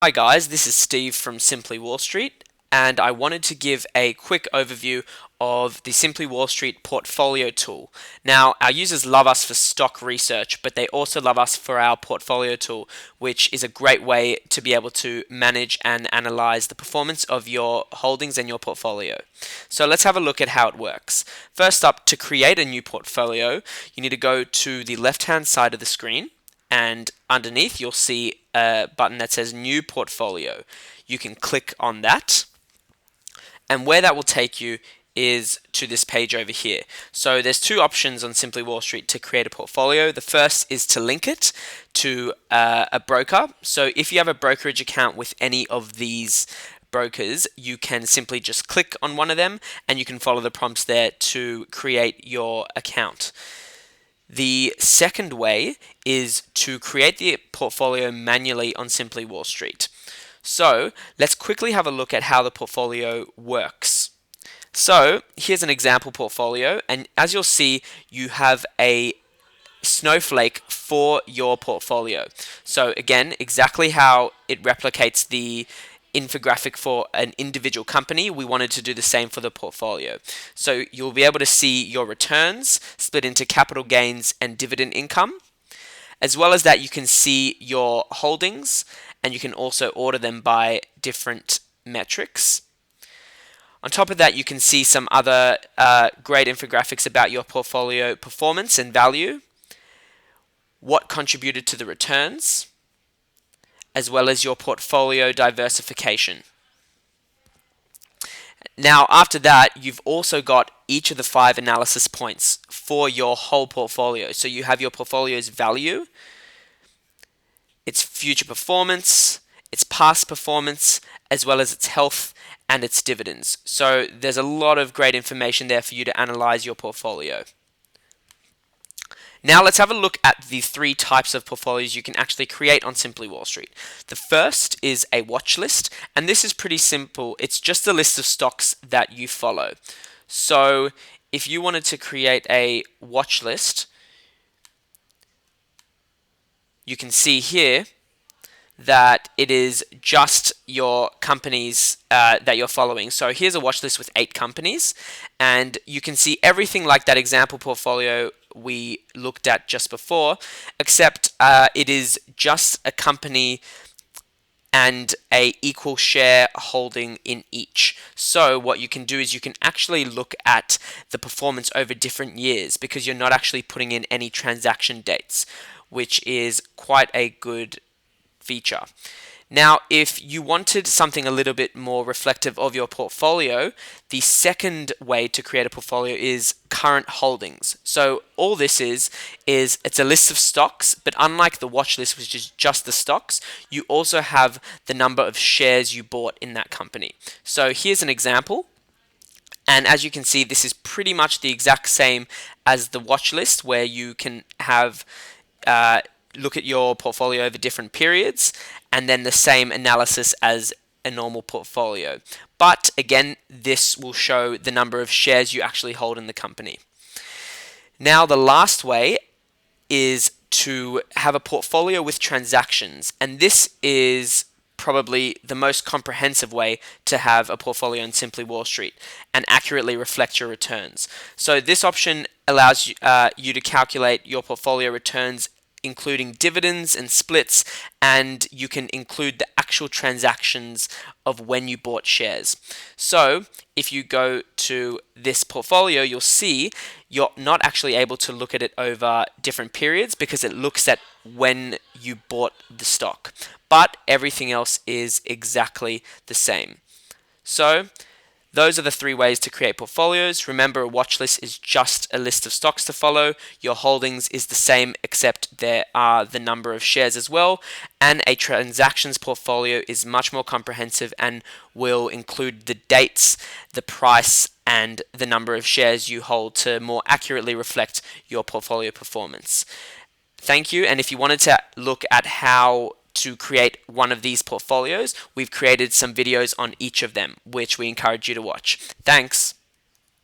Hi guys, this is Steve from Simply Wall Street, and I wanted to give a quick overview of the Simply Wall Street portfolio tool. Now, our users love us for stock research, but they also love us for our portfolio tool, which is a great way to be able to manage and analyze the performance of your holdings and your portfolio. So let's have a look at how it works. First up, to create a new portfolio, you need to go to the left-hand side of the screen, and underneath you'll see a button that says New Portfolio. You can click on that, and where that will take you is to this page over here. So there's two options on Simply Wall Street to create a portfolio. The first is to link it to a broker. So if you have a brokerage account with any of these brokers, you can simply just click on one of them and you can follow the prompts there to create your account. The second way is to create the portfolio manually on Simply Wall Street. So let's quickly have a look at how the portfolio works. So here's an example portfolio, and as you'll see, you have a snowflake for your portfolio. So again, exactly how it replicates the infographic for an individual company, we wanted to do the same for the portfolio. So you'll be able to see your returns split into capital gains and dividend income. As well as that, you can see your holdings, and you can also order them by different metrics. On top of that, you can see some other great infographics about your portfolio performance and value, what contributed to the returns, as well as your portfolio diversification. Now, after that, you've also got each of the 5 analysis points for your whole portfolio. So you have your portfolio's value, its future performance, its past performance, as well as its health and its dividends. So there's a lot of great information there for you to analyze your portfolio. Now let's have a look at the 3 types of portfolios you can actually create on Simply Wall Street. The first is a watch list, and this is pretty simple. It's just a list of stocks that you follow. So if you wanted to create a watch list, you can see here that it is just your companies that you're following. So here's a watch list with 8 companies, and you can see everything like that example portfolio we looked at just before, except it is just a company and a equal share holding in each. So what you can do is you can actually look at the performance over different years because you're not actually putting in any transaction dates, which is quite a good feature. Now, if you wanted something a little bit more reflective of your portfolio, the second way to create a portfolio is current holdings. So all this is it's a list of stocks, but unlike the watch list, which is just the stocks, you also have the number of shares you bought in that company. So here's an example. And as you can see, this is pretty much the exact same as the watch list, where you can have look at your portfolio over different periods, and then the same analysis as a normal portfolio. But again, this will show the number of shares you actually hold in the company. Now, the last way is to have a portfolio with transactions, and this is probably the most comprehensive way to have a portfolio in Simply Wall Street and accurately reflect your returns. So this option allows you to calculate your portfolio returns including dividends and splits, and you can include the actual transactions of when you bought shares. So if you go to this portfolio, you'll see you're not actually able to look at it over different periods because it looks at when you bought the stock, but everything else is exactly the same. So those are the 3 ways to create portfolios. Remember, a watch list is just a list of stocks to follow. Your holdings is the same, except there are the number of shares as well. And a transactions portfolio is much more comprehensive and will include the dates, the price, and the number of shares you hold to more accurately reflect your portfolio performance. Thank you. And if you wanted to look at how to create one of these portfolios, we've created some videos on each of them, which we encourage you to watch. Thanks.